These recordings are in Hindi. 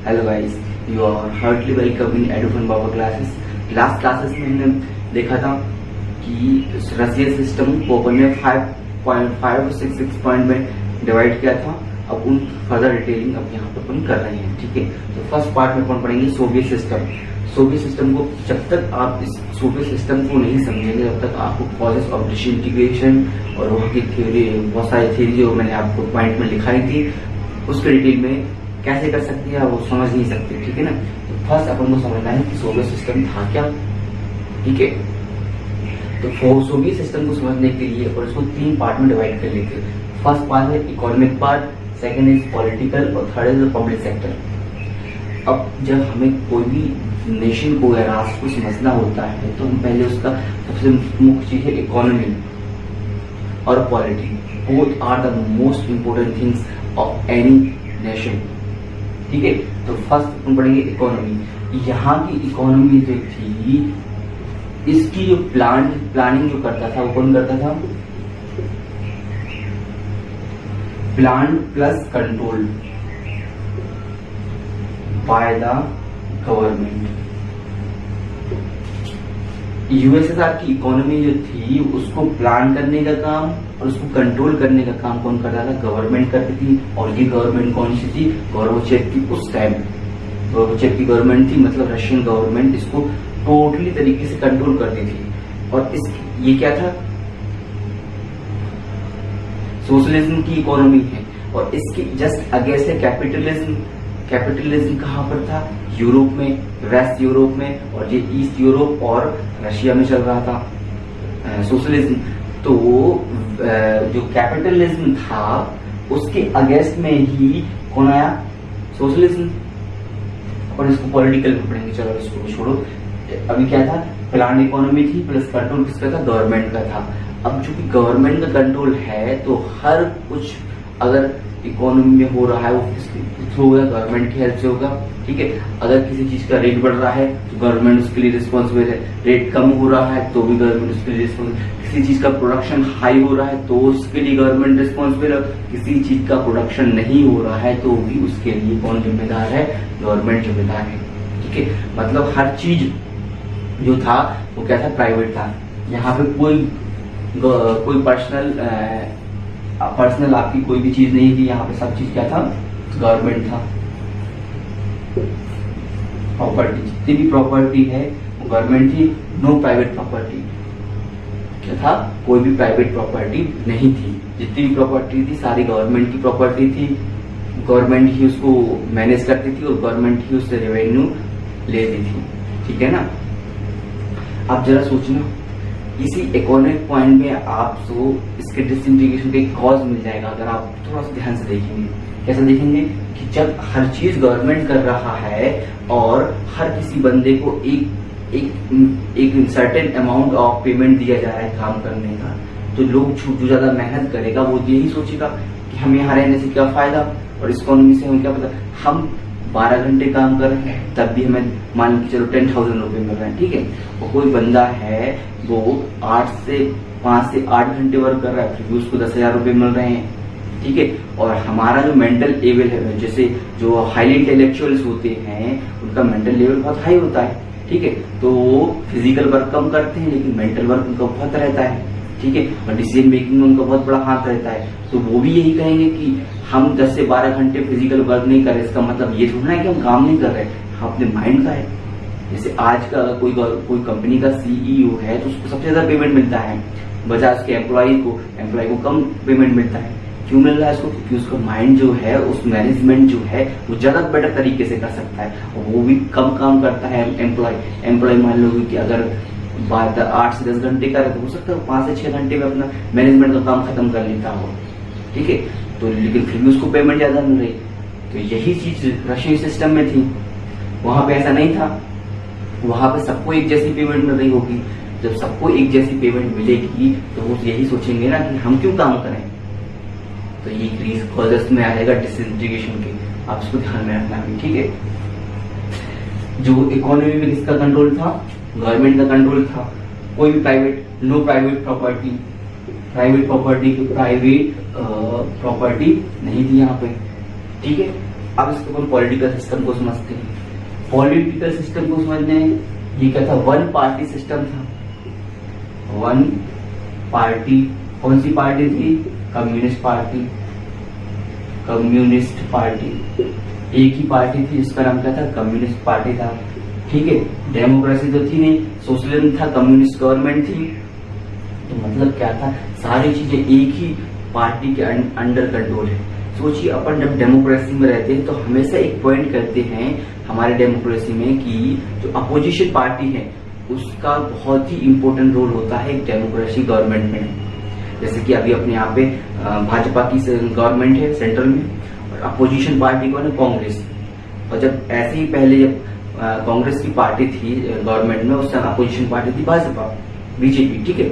Hello guys, you are heartly welcome in Edufun Baba classes. Last classes में हमने देखा था कि रशियन सिस्टम को अपन ने 5.5 से 6 पॉइंट में डिवाइड किया था। अब उन फर्दर डिटेलिंग अब यहाँ पर अपन कर रहे हैं, ठीक है। तो फर्स्ट पार्ट में अपन पढ़ेंगे सोवियत सिस्टम। सोवियत सिस्टम को जब तक आप इस सोवियत सिस्टम को नहीं समझेंगे तब तक आपको कॉजेस ऑफ डिसइंटीग्रेशन और वहाँ की थ्योरी, बहुत सारी थ्योरी जो मैंने आपको पॉइंट में लिखाई थी, उसके डिटेल में कैसे कर सकते हैं वो समझ नहीं सकते, ठीक है ना। तो फर्स्ट अपन को समझना है कि सोवियत सिस्टम था क्या, ठीक है। तो सोवियत सिस्टम को समझने के लिए और इसको 3 पार्ट में डिवाइड कर लेते हैं। फर्स्ट पार्ट है economic part, second is political और थर्ड इज पब्लिक सेक्टर। अब जब हमें कोई भी नेशन को या राष्ट्र को समझना होता है तो हम पहले उसका सबसे मुख्य चीज है इकोनॉमी और polity. Both are the most important things of any nation, ठीक है। तो फर्स्ट अपन पढ़ेंगे इकोनॉमी। यहाँ की इकोनॉमी जो थी, इसकी जो प्लानिंग जो करता था वो कौन करता था? Plan plus control by the government. USSR की इकोनॉमी जो थी उसको प्लान करने का काम और उसको कंट्रोल करने का काम कौन करता था? गवर्नमेंट करती थी। और ये गवर्नमेंट कौन सी थी? गोर्बाचेव की। उस टाइम गोर्बाचेव की गवर्नमेंट थी, मतलब रशियन गवर्नमेंट इसको टोटली तरीके से कंट्रोल करती थी। और ये क्या था? सोशलिज्म की इकोनॉमी है। और इसकी जस्ट अगेंस्ट है कैपिटलिज्म। कैपिटलिज्म कहाँ पर था? यूरोप में, वेस्ट यूरोप में, और ये ईस्ट यूरोप और रशिया में चल रहा था सोशलिज्म। तो जो कैपिटलिज्म था उसके अगेंस्ट में ही कौन आया? सोशलिज्म। और इसको पॉलिटिकल में पढ़ेंगे, चलो इसको छोड़ो। अभी क्या था? प्लान इकोनॉमी थी प्लस कंट्रोल किसका था? गवर्नमेंट का था। अब चूंकि गवर्नमेंट का कंट्रोल है तो हर कुछ अगर इकोनॉमी में हो रहा है वो किसके थ्रू होगा? गवर्नमेंट की हेल्प से होगा, ठीक है। अगर किसी चीज का रेट बढ़ रहा है तो गवर्नमेंट उसके लिए रिस्पॉन्सिबल है। रेट कम हो रहा है तो भी गवर्नमेंट उसके लिए रिस्पॉन्सिबल। किसी चीज का प्रोडक्शन हाई हो रहा है तो उसके लिए गवर्नमेंट रिस्पॉन्सिबल है। किसी चीज का प्रोडक्शन नहीं हो रहा है तो भी उसके लिए कौन जिम्मेदार है? गवर्नमेंट जिम्मेदार है, ठीक है। मतलब हर चीज जो था वो क्या था? प्राइवेट था। यहाँ पे कोई पर्सनल आपकी कोई भी चीज नहीं थी। यहाँ पे सब चीज क्या था? गवर्नमेंट था। प्रॉपर्टी, जितनी भी प्रॉपर्टी है वो गवर्नमेंट थी। No private property. क्या था? कोई भी प्राइवेट प्रॉपर्टी नहीं थी। जितनी भी प्रॉपर्टी थी सारी गवर्नमेंट की प्रॉपर्टी थी। गवर्नमेंट ही उसको मैनेज करती थी और गवर्नमेंट ही उससे रेवेन्यू लेती थी, ठीक है ना। आप जरा सोचना, इसी इकोनॉमिक पॉइंट में आपको इसके डिसइंटीग्रेशन का एक कॉज मिल जाएगा अगर आप थोड़ा सा ध्यान से देखेंगे। कैसे देखेंगे? कि जब हर चीज गवर्नमेंट कर रहा है और हर किसी बंदे को एक सर्टेन अमाउंट ऑफ पेमेंट दिया जा रहा है काम करने का, तो लोग जो ज्यादा मेहनत करेगा वो यही सोचेगा कि हम यहाँ रहने से क्या फायदा, और इकोनॉमी से हम क्या पता। हम 12 घंटे काम कर रहे हैं तब भी हमें मान के चलो 10,000 रुपए मिल रहे हैं, ठीक है। और कोई बंदा है वो 5 से 8 घंटे वर्क कर रहा है फिर भी उसको 10,000 रुपए मिल रहे हैं, ठीक है। और हमारा जो मेंटल लेवल है, जैसे जो हाईली इंटेलेक्चुअल्स होते हैं उनका मेंटल लेवल बहुत हाई होता है, ठीक है। तो वो फिजिकल वर्क कम करते हैं लेकिन मेंटल वर्क उनका बहुत रहता है, ठीक है। और डिसीजन मेकिंग में उनका बहुत बड़ा हाथ रहता है। तो वो भी यही कहेंगे कि हम 10 से 12 घंटे फिजिकल वर्क नहीं कर रहे, इसका मतलब ये थोड़ा है कि हम काम नहीं कर रहे, हम अपने माइंड का है। जैसे आज का कोई कंपनी का सीईओ है तो उसको सबसे ज्यादा पेमेंट मिलता है, बजाय उसके एम्प्लॉय को कम पेमेंट मिलता है। क्यों मिल रहा है उसको? क्योंकि उसका माइंड जो है, उस मैनेजमेंट जो है वो ज्यादा बेटर तरीके से कर सकता है और वो भी कम काम करता है। एम्प्लॉय मान लो कि अगर 8 से 10 घंटे का है तो हो सकता है 5 से 6 घंटे में अपना मैनेजमेंट का काम खत्म कर लेता हो, ठीक है। तो लेकिन फिर भी उसको पेमेंट ज्यादा मिल रही। तो यही चीज रशियन सिस्टम में थी। वहां पे ऐसा नहीं था। वहां पे सबको एक जैसी पेमेंट मिल रही होगी। जब सबको एक जैसी पेमेंट मिलेगी तो वो यही सोचेंगे ना कि हम क्यों काम करें। तो ये कॉजेस में आएगा डिसइंटीग्रेशन के, आप इसको ध्यान में रखना भी, ठीक है। जो इकोनॉमी में किसका कंट्रोल था? गवर्नमेंट का कंट्रोल था। कोई भी नो प्राइवेट प्रॉपर्टी नहीं थी यहाँ पे, ठीक है। अब इसके ऊपर पॉलिटिकल सिस्टम को समझते हैं। पॉलिटिकल सिस्टम को समझने ये क्या था, वन पार्टी सिस्टम था। वन पार्टी, कौन सी पार्टी थी, कम्युनिस्ट पार्टी। कम्युनिस्ट पार्टी एक ही पार्टी थी जिसका नाम क्या था, कम्युनिस्ट पार्टी था। ठीक है, डेमोक्रेसी तो थी नहीं, सोशलिज्म था, कम्युनिस्ट गवर्नमेंट थी। तो मतलब क्या था, सारी चीजें एक ही पार्टी के अंडर कंट्रोल है। सोचिए, अपन जब डेमोक्रेसी में रहते हैं तो हमेशा एक पॉइंट करते हैं हमारे डेमोक्रेसी में कि जो अपोजिशन पार्टी है उसका बहुत ही इंपॉर्टेंट रोल होता है एक डेमोक्रेसी गवर्नमेंट में। जैसे कि अभी अपने यहाँ पे भाजपा की गवर्नमेंट है सेंट्रल में, और अपोजिशन पार्टी कौन है, कांग्रेस। और जब ऐसे ही पहले जब कांग्रेस की पार्टी थी गवर्नमेंट में, उस समय अपोजिशन पार्टी थी भाजपा, बीजेपी। ठीक है,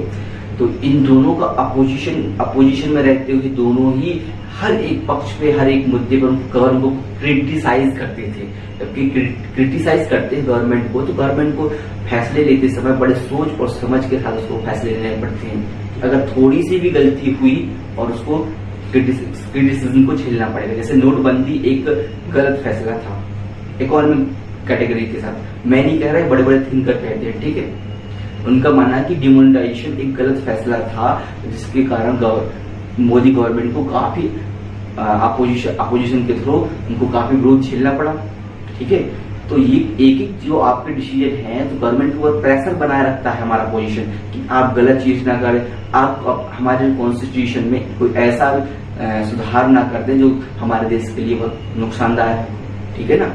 तो इन दोनों का अपोजिशन में रहते हुए दोनों ही हर एक पक्ष पे, हर एक मुद्दे पर गवर्नमेंट को क्रिटिसाइज करते थे। जबकि क्रिटिसाइज करते हैं गवर्नमेंट को, तो गवर्नमेंट को फैसले लेते समय बड़े सोच और समझ के साथ उसको फैसले लेने पड़ते हैं। अगर थोड़ी सी भी गलती हुई और उसको क्रिटिसिज्म को झेलना पड़ेगा। जैसे नोटबंदी एक गलत फैसला था इकोनॉमिक कैटेगरी के साथ, मैं नहीं कह रहा, बड़े बड़े थिंकर कहते हैं। ठीक है, उनका मानना है कि डिमोनेटाइजेशन एक गलत फैसला था जिसके कारण मोदी गवर्नमेंट को काफी अपोजिशन के थ्रू उनको काफी विरोध झेलना पड़ा। ठीक है, तो ये एक एक जो आपके डिसीजन है तो गवर्नमेंट के ऊपर प्रेशर बनाए रखता है हमारा पोजीशन कि आप गलत चीज ना करें, आप हमारे कॉन्स्टिट्यूशन में कोई ऐसा सुधार ना कर दें जो हमारे देश के लिए बहुत नुकसानदायक है। ठीक है ना,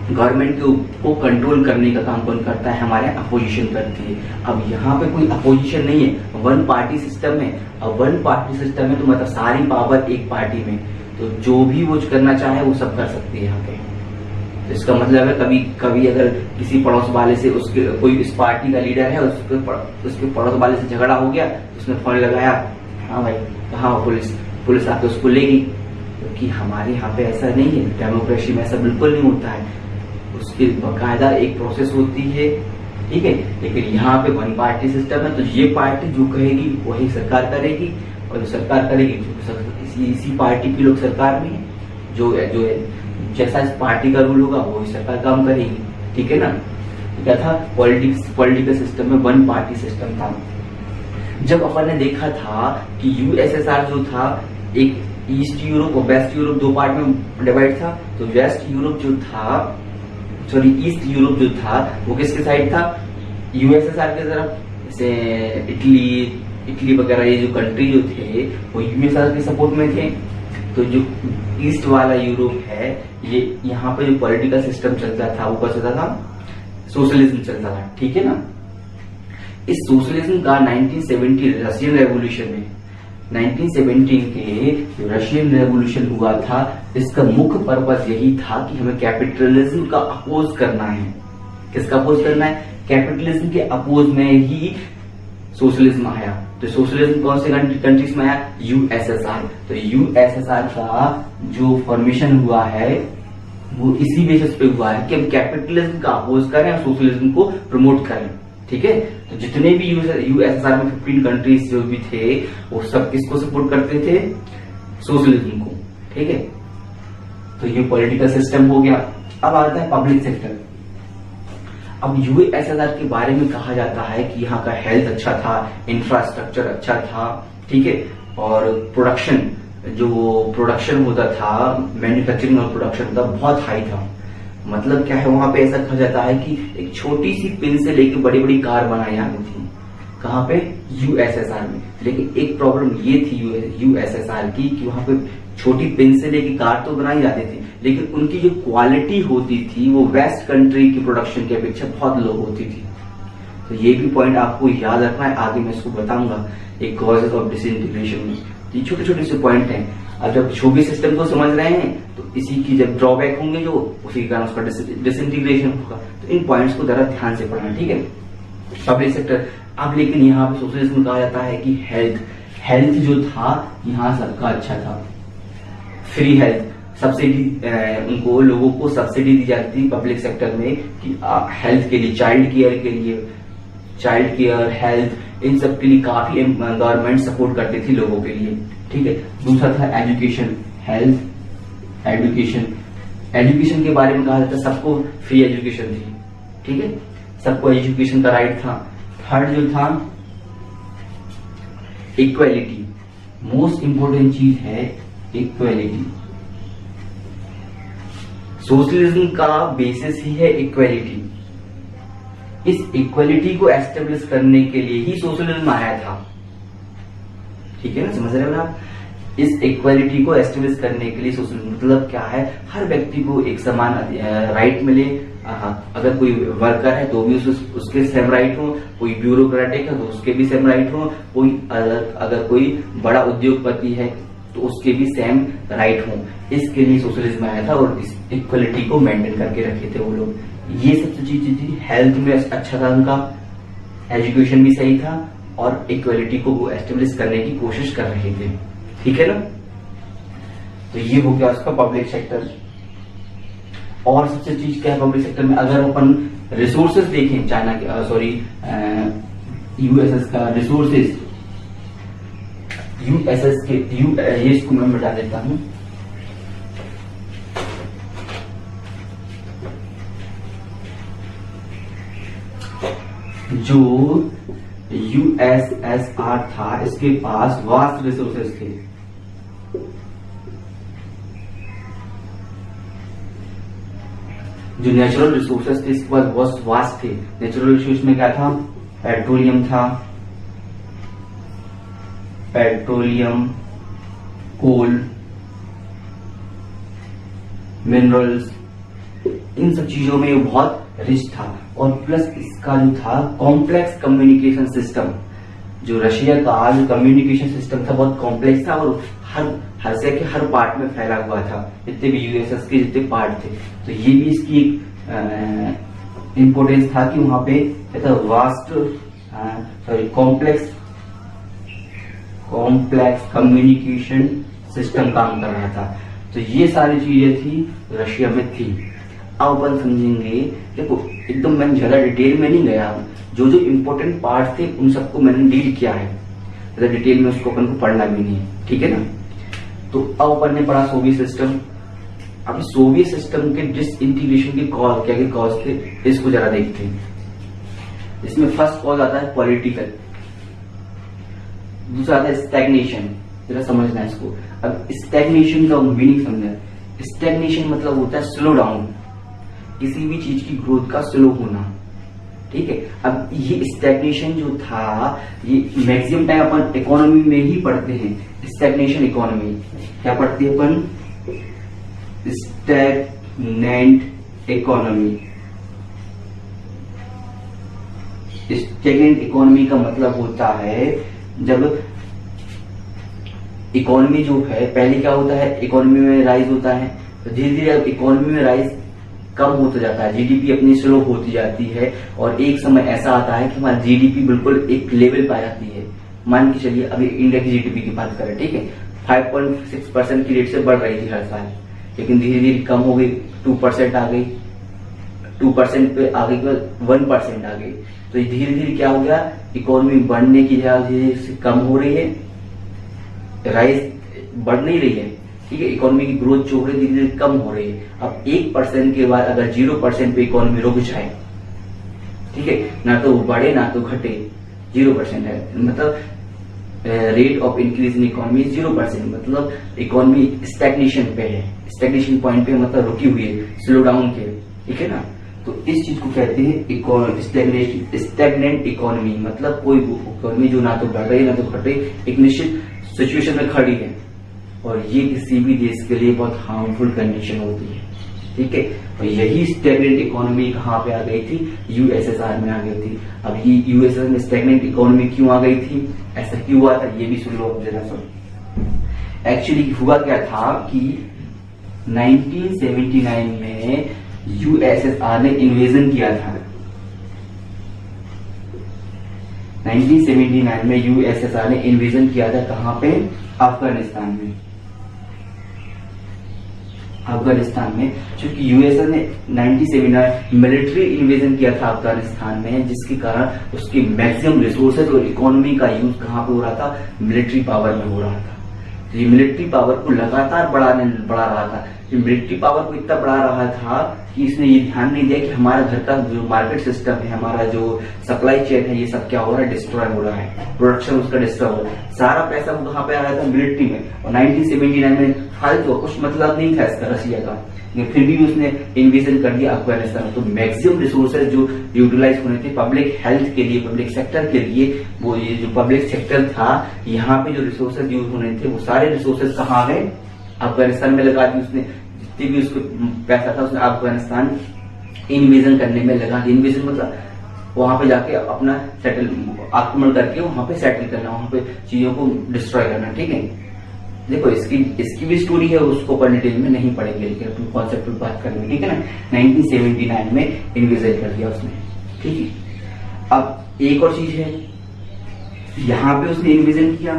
गवर्नमेंट को कंट्रोल करने का काम कौन करता है, हमारे अपोजिशन करती है। अब यहाँ पे कोई अपोजिशन नहीं है, वन पार्टी सिस्टम है। अब वन पार्टी सिस्टम में तो मतलब सारी पावर एक पार्टी में, तो जो भी वो करना चाहे वो सब कर सकती है यहाँ पे। तो इसका मतलब है कभी कभी अगर किसी पड़ोस वाले से उसके कोई इस पार्टी का लीडर है उसके पड़ोस वाले से झगड़ा हो गया, उसने फोन लगाया, हाँ भाई कहाँ पुलिस आके उसको लेगी। क्योंकि हमारे यहाँ पे ऐसा नहीं है, डेमोक्रेसी में ऐसा बिल्कुल नहीं होता है, उसकी बाकायदा एक प्रोसेस होती है। ठीक है, लेकिन यहाँ पे वन पार्टी सिस्टम है, तो ये पार्टी जो कहेगी वही सरकार करेगी, और जो सरकार करेगी इसी पार्टी की लोग सरकार में जो जैसा इस पार्टी का रूल होगा वही सरकार काम करेगी। ठीक है ना, क्या था, पॉलिटिकल सिस्टम में वन पार्टी सिस्टम था। जब अपन ने देखा था कि यूएसएसआर जो था एक ईस्ट यूरोप और वेस्ट यूरोप दो पार्ट में डिवाइड था, तो वेस्ट यूरोप जो था, सॉरी ईस्ट यूरोप जो था वो किसके साइड था, यूएसएसआर की तरफ। जैसे इटली वगैरह ये जो कंट्री जो थे वो यूएसएसआर के सपोर्ट में थे। तो जो ईस्ट वाला यूरोप है, ये यहाँ पे जो पॉलिटिकल सिस्टम चलता था वो क्या चलता था, सोशलिज्म चलता था। ठीक है ना, इस सोशलिज्म का 1970 रशियन रेवोल्यूशन में 1917 के जो रशियन रेवोल्यूशन हुआ था, इसका मुख्य पर्पस यही था कि हमें कैपिटलिज्म का अपोज करना है। किसका अपोज करना है, कैपिटलिज्म के अपोज में ही सोशलिज्म आया। तो सोशलिज्म कौन से कंट्रीज में आया, यूएसएसआर। तो यूएसएसआर का जो फॉर्मेशन हुआ है वो इसी बेसिस पे हुआ है कि हम कैपिटलिज्म का अपोज करें और सोशलिज्म को प्रमोट करें। ठीक है, तो जितने भी यूएसएसआर में 15 कंट्रीज जो भी थे वो सब किसको सपोर्ट करते थे, सोशलिज्म को। ठीक है, तो ये पॉलिटिकल सिस्टम हो गया। अब आता है पब्लिक सेक्टर। अब यूएसएसआर के बारे में कहा जाता है कि यहाँ का हेल्थ अच्छा था, इंफ्रास्ट्रक्चर अच्छा था। ठीक है, और प्रोडक्शन होता था, मैन्युफैक्चरिंग और प्रोडक्शन होता बहुत हाई था। मतलब क्या है, वहां पे ऐसा कहा जाता है कि एक छोटी सी पिन से लेकर बड़ी बड़ी कार बनाई जाती थी। कहाँ पे, यूएसएसआर में। लेकिन एक प्रॉब्लम ये थी यूएसएसआर की कि वहां पे छोटी पिन से लेकर कार तो बनाई जाती थी, लेकिन उनकी जो क्वालिटी होती थी वो वेस्ट कंट्री की प्रोडक्शन की अपेक्षा बहुत लो होती थी। तो ये भी पॉइंट आपको याद रखना है, आगे मैं इसको बताऊंगा एक कॉजेस ऑफ डिसइंटीग्रेशन में। ये छोटे छोटे से पॉइंट हैं। अब जब शोबी सिस्टम को समझ रहे हैं तो इसी की जब ड्रॉबैक होंगे जो उसी के कारण उसका डिसइंटीग्रेशन होगा। तो इन पॉइंट्स को जरा ध्यान से पढ़ना। ठीक है, पब्लिक सेक्टर। अब लेकिन यहाँ पे सोशलिज्म में कहा जाता है कि हेल्थ जो था यहाँ सबका अच्छा था, फ्री हेल्थ, सब्सिडी, उनको लोगों को सब्सिडी दी जाती थी पब्लिक सेक्टर में कि हेल्थ के लिए, चाइल्ड केयर, हेल्थ, इन सब के लिए काफी गवर्नमेंट सपोर्ट करती थी लोगों के लिए। ठीक है, दूसरा था एजुकेशन, हेल्थ, एजुकेशन। एजुकेशन के बारे में कहा जाता है सबको फ्री एजुकेशन थी, ठीक है, सबको एजुकेशन का राइट था। थर्ड जो था इक्वेलिटी, मोस्ट इंपोर्टेंट चीज है इक्वेलिटी। सोशलिज्म का बेसिस ही है इक्वेलिटी। इस इक्वेलिटी को एस्टेब्लिश करने के लिए ही सोशलिज्म आया था, ठीक है ना, समझ रहे हो आप। इस इक्वालिटी को एस्टेब्लिश करने के लिए सोशलिज्म मतलब क्या है, हर व्यक्ति को एक समान राइट मिले। अगर कोई वर्कर है तो भी उसके सेम राइट हो, कोई ब्यूरोक्रेटिक है तो उसके भी सेम राइट हो, कोई अगर कोई बड़ा उद्योगपति है तो उसके भी सेम राइट हो। इसके लिए सोशलिज्म आया था और इस इक्वलिटी को मेंटेन करके रखे थे वो लोग। ये सब चीजें थी, हेल्थ में अच्छा था उनका, एजुकेशन भी सही था और इक्वलिटी को वो एस्टेब्लिश करने की कोशिश कर रहे थे, ठीक है ना। तो ये हो गया उसका पब्लिक सेक्टर। और सबसे चीज क्या है पब्लिक सेक्टर में, अगर अपन रिसोर्सेज देखें चाइना के यूएसएस का रिसोर्सेज, यूएसएस के ये इसको मैं बता देता हूं। जो यूएसएसआर था इसके पास वास्ट रिसोर्सेज थे। जो नेचुरल रिसोर्सेज थे इसके पास बहुत वास्ट थे। नेचुरल रिसोर्स में क्या था, पेट्रोलियम था, पेट्रोलियम, कोल, मिनरल्स, इन सब चीजों में बहुत रिच था। और प्लस इसका जो था कॉम्प्लेक्स कम्युनिकेशन सिस्टम, जो रशिया का जो कम्युनिकेशन सिस्टम था बहुत कॉम्प्लेक्स था और हर से के हर पार्ट में फैला हुआ था, जितने भी यूएसएस के जितने पार्ट थे। तो ये भी इसकी एक इम्पोर्टेंस था कि वहां पे वास्ट कॉम्प्लेक्स कम्युनिकेशन सिस्टम काम कर रहा था। तो ये सारी चीजें थी रशिया में थी। अब अपन समझेंगे, देखो एकदम मैंने ज्यादा डिटेल में नहीं गया, जो जो इम्पोर्टेंट पार्ट थे उन सबको मैंने डील किया है, ज्यादा डिटेल में उसको अपन को पढ़ना भी नहीं है, ठीक है ना। तो अब अपन ने पढ़ा सोवियत सिस्टम। अब सोवियत सिस्टम के डिसइंटीग्रेशन के कॉज क्या कॉज थे, इसको जरा देखते हैं। इसमें फर्स्ट कॉज आता है पॉलिटिकल, दूसरा आता है स्टैग्नेशन, जरा समझना है इसको। अब स्टैग्नेशन का मीनिंग समझना। स्टैग्नेशन मतलब होता है स्लो डाउन, किसी भी चीज की ग्रोथ का स्लो होना, ठीक है। अब ये स्टैग्नेशन जो था ये मैक्सिमम टाइम अपन इकोनॉमी में ही पढ़ते हैं। स्टैग्नेशन इकोनॉमी क्या पढ़ते हैं अपन, स्टैग्नेंट इकोनॉमी। स्टैग्नेंट इकोनॉमी का मतलब होता है जब इकोनॉमी जो है, पहले क्या होता है इकोनॉमी में राइज होता है, तो धीरे धीरे अब इकोनॉमी में राइज कम होता जाता है, जीडीपी अपनी स्लो होती जाती है और एक समय ऐसा आता है कि हमारी जीडीपी बिल्कुल एक लेवल पे आ जाती है। मान के चलिए अभी इंडिया की जीडीपी की बात करें, ठीक है, 5.6% की रेट से बढ़ रही थी हर साल, लेकिन धीरे धीरे कम हो गई, 2% आ गई, 2% पे आ गई, 1% आ गई। तो धीरे धीरे क्या हो गया, इकोनॉमी बढ़ने की धीरे से कम हो रही है, राइज बढ़ नहीं रही है, ठीक है। इकोनॉमी की ग्रोथ जो हो रही है धीरे धीरे कम हो रही है। अब 1% के बाद अगर 0% पे इकोनॉमी रुक जाए, ठीक है, ना तो बढ़े ना तो घटे, 0% है, मतलब rate of increase in economy 0%, मतलब इकोनॉमी स्टैग्नेशन पे है, स्टैग्नेशन पॉइंट पे मतलब रुकी हुई है, स्लो डाउन के, ठीक है ना। तो इस चीज को कहते हैं स्टैग्नेंट इकोनॉमी, मतलब कोई इकोनॉमी जो ना तो बढ़ रही है ना तो घट रही, एक निश्चित सिचुएशन में खड़ी है, और ये किसी भी देश के लिए बहुत हार्मफुल कंडीशन होती है, ठीक है। और यही स्टैग्नेंट इकोनॉमी कहाँ पे आ गई थी, यूएसएसआर में आ गई थी। अब ये यूएसएसआर में स्टैग्नेंट इकोनॉमी क्यों आ गई थी, ऐसा क्यों हुआ था, ये भी सुन लो जरा सुन। एक्चुअली हुआ क्या था कि 1979 में यूएसएसआर ने इन्वेजन किया था। 1979 में यूएसएसआर ने इन्वेजन किया था, कहां पे, अफगानिस्तान में। अफगानिस्तान में क्योंकि यूएसए ने 1979 मिलिट्री इन्वेजन किया था अफगानिस्तान में, जिसके कारण उसकी मैक्सिमम रिसोर्सेज और इकोनॉमी का यूज कहां पे हो रहा था, मिलिट्री पावर में हो रहा था। तो ये मिलिट्री पावर को लगातार बढ़ा रहा था, मिलिट्री पावर को इतना बढ़ा रहा था कि इसने ये ध्यान नहीं दिया कि हमारा घर का जो मार्केट सिस्टम है, हमारा जो सप्लाई चेन है, ये सब क्या हो रहा है, डिस्ट्रॉय हो रहा है, प्रोडक्शन उसका डिस्ट्रॉय हो रहा है। सारा पैसा कहाँ पे आ रहा था, मिलिट्री में। और 1979 में फालतू कुछ मतलब नहीं था इसका रशिया का, फिर भी उसने इन्वेजन कर दिया अफगानिस्तान। तो मैक्सिमम रिसोर्सेज जो यूटिलाइज होने थे पब्लिक हेल्थ के लिए, पब्लिक सेक्टर के लिए, वो ये जो पब्लिक सेक्टर था, यहाँ पे जो रिसोर्सेज यूज होने थे वो सारे रिसोर्सेज कहाँ गए, अफगानिस्तान में लगा दी उसने। जितनी भी उसको पैसा था उसने अफगानिस्तान इन्वेजन करने में लगा दिया। इन्वेजन मतलब वहां पे जाके अपना सेटल, आक्रमण करके वहां पे सेटल करना, वहां पे चीजों को डिस्ट्रॉय करना। ठीक है, देखो इसकी भी स्टोरी है, उसको अपन डिटेल में नहीं पढ़ेंगे, लेकिन अपन कॉन्सेप्ट पर बात करेंगे। ठीक है ना, 1979 में इन्वेजन कर दिया उसने। ठीक है, अब एक और चीज है, यहाँ पे उसने इन्वेजन किया,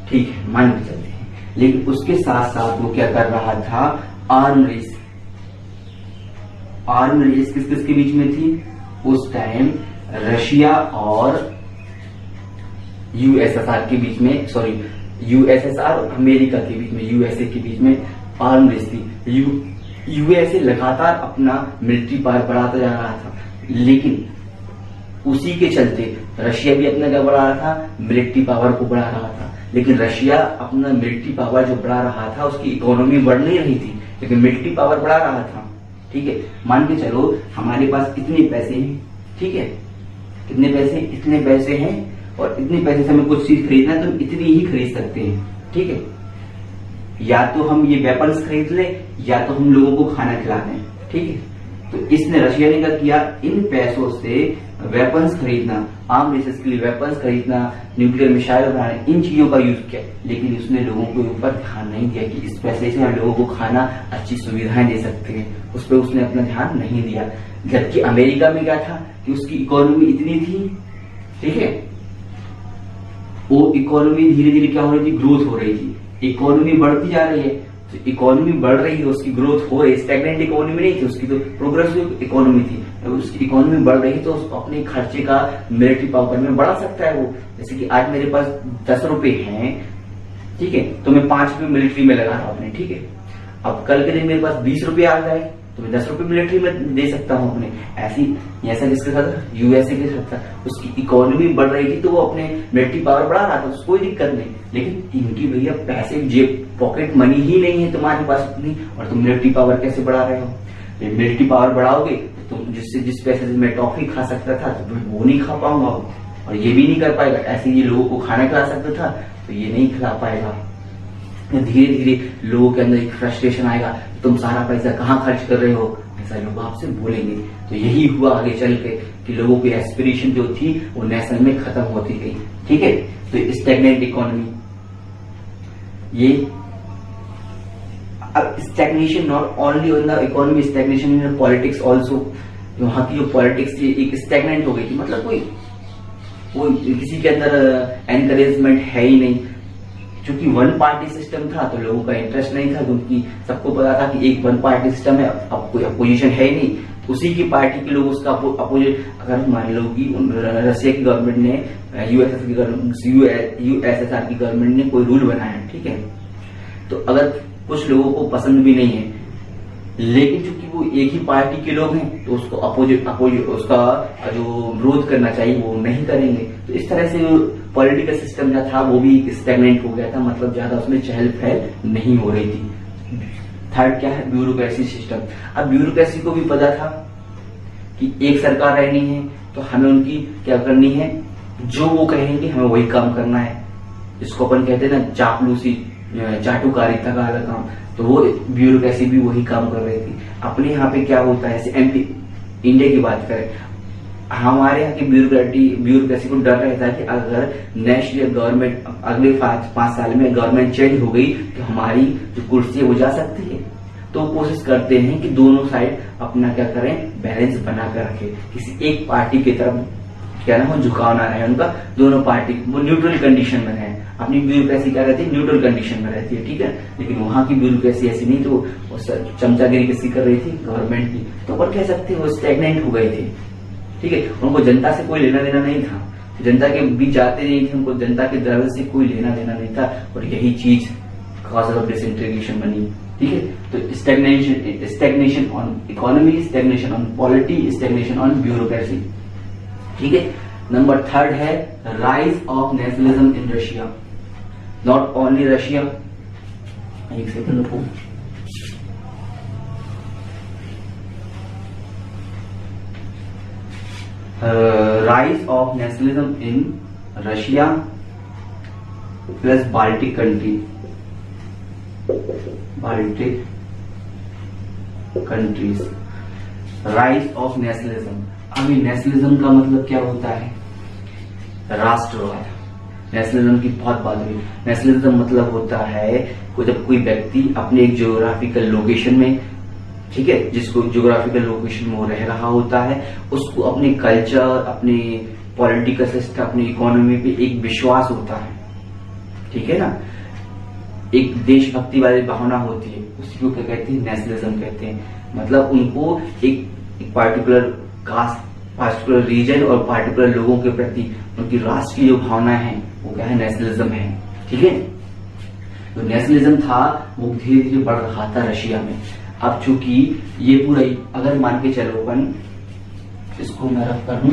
ठीक है, मान के चलते हैं, लेकिन उसके साथ साथ वो क्या कर रहा था, आर्म रेस। आर्म रेस किस किस के बीच में थी उस टाइम, रशिया और यूएसएसआर के बीच में, सॉरी यूएसएसआर और अमेरिका के बीच में, यूएसए के बीच में आर्म रेस थी। यूएसए लगातार अपना मिलिट्री पावर बढ़ाता जा रहा था, लेकिन उसी के चलते रशिया भी अपना क्या बढ़ा रहा था, मिलिट्री पावर को बढ़ा रहा था। लेकिन रशिया अपना मिलिट्री पावर जो बढ़ा रहा था, उसकी इकोनॉमी बढ़ नहीं रही थी, लेकिन मिलिट्री पावर बढ़ा रहा था। ठीक है, मान के चलो हमारे पास इतने पैसे हैं, ठीक है, कितने पैसे, इतने पैसे हैं, और इतने पैसे से हमें कुछ चीज खरीदना है तो हम इतनी ही खरीद सकते हैं। ठीक है, या तो हम ये वेपन्स खरीद ले, या तो हम लोगों को खाना खिला दें। ठीक है, तो इसने, रशिया ने क्या किया, इन पैसों से वेपन्स खरीदना, आर्म रेसेस के लिए वेपन्स खरीदना, न्यूक्लियर मिसाइल बनाना, इन चीजों का यूज किया। लेकिन उसने लोगों के ऊपर ध्यान नहीं दिया कि इस पैसे से हम लोगों को खाना, अच्छी सुविधाएं दे सकते हैं, उस पर उसने अपना ध्यान नहीं दिया। जबकि अमेरिका में क्या था कि उसकी इकोनॉमी इतनी थी, ठीक है, वो इकोनॉमी धीरे धीरे क्या हो रही थी, ग्रोथ हो रही थी, इकोनॉमी बढ़ती जा रही है। तो इकोनॉमी बढ़ रही है, उसकी ग्रोथ हो रही है, स्टैग्नेंट इकोनॉमी नहीं थी उसकी, तो प्रोग्रेसिव इकोनॉमी थी। उसकी इकोनॉमी बढ़ रही तो अपने खर्चे का मिलिट्री पावर में बढ़ा सकता है वो। जैसे कि आज मेरे पास 10 रुपए हैं, ठीक है, तो मैं 5 रुपए मिलिट्री में लगा रहा हूं अपने। ठीक है, अब कल के दिन मेरे पास 20 रुपए आ जाए तो मैं 10 रुपए मिलिट्री में दे सकता हूं अपने। ऐसा किसके साथ, यूएसए के साथ था। उसकी इकोनॉमी बढ़ रही थी तो वो अपने मिलिट्री पावर बढ़ा रहा था, उसको कोई दिक्कत नहीं। लेकिन इनकी भैया पैसे, जेब पॉकेट मनी ही नहीं है तुम्हारे पास इतनी, और तुम मिलिट्री पावर कैसे बढ़ा रहे हो। मिलिट्री पावर बढ़ाओगे तो तुम जिस पैसे से मैं टॉफी खा सकता था तो वो नहीं खा पाऊंगा, और ये भी नहीं कर पाएगा। ऐसे ये लोगों को खाना खिला सकता था तो ये नहीं खिला पाएगा। धीरे धीरे लोगों के अंदर एक फ्रस्ट्रेशन आएगा, तुम सारा पैसा कहाँ खर्च कर रहे हो, ऐसा लोग आपसे बोलेंगे। तो यही हुआ आगे चल के कि लोगों की एस्पिरेशन जो थी वो नेशन में खत्म होती गई। ठीक है, तो स्टैग्नेंट इकोनॉमी, ये अब stagnation not only in the economy, stagnation in politics also. वहां की जो पॉलिटिक्स थी एक स्टैग्नेंट हो गई थी, मतलब कोई किसी के अंदर एनकरेजमेंट है ही नहीं। क्योंकि वन पार्टी सिस्टम था तो लोगों का इंटरेस्ट नहीं था, क्योंकि सबको पता था कि एक वन पार्टी सिस्टम है, अब कोई अपोजिशन है ही नहीं, उसी की पार्टी के लोग उसका अपोजिट। अगर मान लो कि रशिया की गवर्नमेंट ने, यूएसएसआर की गवर्नमेंट ने कोई रूल बनाया, ठीक है, तो अगर कुछ लोगों को पसंद भी नहीं है, लेकिन चूंकि वो एक ही पार्टी के लोग हैं तो उसको अपोजिट उसका जो विरोध करना चाहिए वो नहीं करेंगे। तो इस तरह से पॉलिटिकल सिस्टम जो था वो भी स्टैग्नेंट हो गया था, मतलब ज्यादा उसमें चहल पहल नहीं हो रही थी। थर्ड क्या है, ब्यूरोक्रेसी सिस्टम। अब ब्यूरोक्रेसी को भी पता था कि एक सरकार रहनी है तो हमें उनकी क्या करनी है, जो वो कहेंगे हमें वही काम करना है। इसको अपन कहते हैं ना चापलूसी, चाटुकारिता का अलग काम। तो वो ब्यूरोक्रेसी भी वही काम कर रही थी। अपने यहाँ पे क्या होता है, जैसे एमपी इंडिया की बात करें, हमारे यहाँ की ब्यूरोक्रेसी को डर रहता है कि अगर नेक्स्ट ईयर गवर्नमेंट, अगले 5 साल में गवर्नमेंट चेंज हो गई तो हमारी जो कुर्सी है वो जा सकती है। तो कोशिश करते हैं कि दोनों साइड अपना क्या करें, बैलेंस बना कर रखें, किसी एक पार्टी की तरफ क्या ना हो, झुकाव ना रहे उनका, दोनों पार्टी वो न्यूट्रल कंडीशन में रहे। अपनी ब्यूरोक्रेसी क्या रहती है, न्यूट्रल कंडीशन में रहती है, ठीक है। लेकिन वहां की ब्यूरोक्रेसी ऐसी नहीं, तो चमचागिरी किसी कर रही थी, गवर्नमेंट की। तो अपन कह सकते हैं वो स्टैग्नेंट हो गए थे, ठीक है। उनको जनता से कोई लेना देना नहीं था, जनता के बीच जाते नहीं थे, उनको जनता के द्रव्य से कोई लेना देना नहीं था। और यही चीज कॉज ऑफ डिसइंटीग्रेशन बनी, ठीक है। तो stagnation on economy, stagnation on polity, stagnation on bureaucracy, ठीक है। नंबर थर्ड है rise of nationalism in Russia, not only Russia, एक सेकंड रुको, rise of nationalism in Russia plus Baltic countries, rise of nationalism. अभी नेशनलिज्म का मतलब क्या होता है? राष्ट्रवाद। नेशनलिज्म की बहुत बात हुई। नेशनलिज्म मतलब होता है जब कोई व्यक्ति अपने एक जियोग्राफिकल लोकेशन में, ठीक है, जिसको जियोग्राफिकल लोकेशन में वो रह रहा होता है, उसको अपने कल्चर, अपने पॉलिटिकल सिस्टम, अपनी इकोनॉमी पे एक विश्वास होता है, ठीक है ना, एक देशभक्ति वाली भावना होती है, उसी को क्या कहते हैं? नेशनलिज्म कहते हैं। मतलब उनको एक पार्टिकुलर कास्ट, पार्टिकुलर रीजन और पार्टिकुलर लोगों के प्रति उनकी राष्ट्र की जो भावना है वो क्या है? नेशनलिज्म है, ठीक है। तो नेशनलिज्म था वो धीरे धीरे बढ़ रहा था रशिया में। अब चूंकि ये पूरा, अगर मान के चलो अपन इसको मैं रख कर दूं,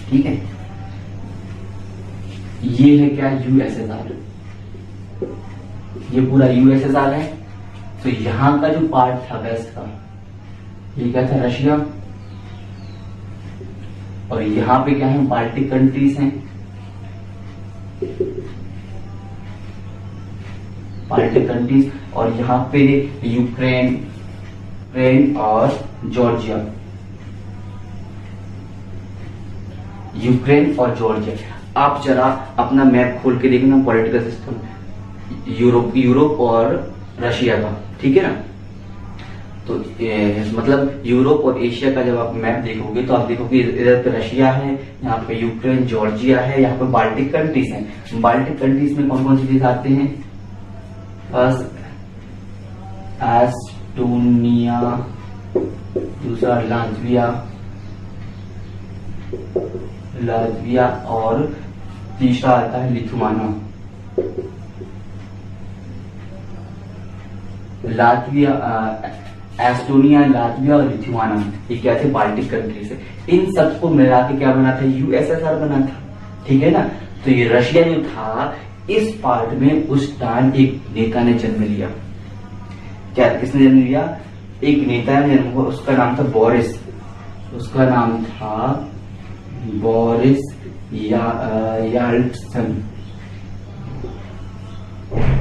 ठीक है, ये है क्या? यूएसएसआर, ये पूरा यूएसएसआर है। तो यहां का जो पार्ट था वेस्ट का, ये क्या था? रशिया। और यहां पे क्या है? बाल्टिक कंट्रीज हैं, बाल्टिक कंट्रीज। और यहां पे यूक्रेन और जॉर्जिया, यूक्रेन और जॉर्जिया। आप जरा अपना मैप खोल के देखना, पॉलिटिकल सिस्टम यूरोप और रशिया का, ठीक है ना। तो मतलब यूरोप और एशिया का जब आप मैप देखोगे तो आप देखोगे इधर पे रशिया है, यहाँ पे यूक्रेन, जॉर्जिया है, यहाँ पे बाल्टिक कंट्रीज हैं। बाल्टिक कंट्रीज में कौन कौन सी देश आते हैं? फर्स्ट एस्टोनिया, दूसरा लातविया और तीसरा आता है लिथुआनिया। एस्टोनिया, लातविया और लिथुआनिया, ये क्या थे? बाल्टिक कंट्रीज है। इन सबको मिला के क्या बना था? यूएसएसआर बना था, ठीक है ना। तो ये रशिया जो था, इस पार्ट में उस टाइम एक नेता ने जन्म लिया। क्या किसने जन्म लिया? एक नेता ने जन्म लिया, उसका नाम था बोरिस, उसका नाम था बोरिस याल्टसन।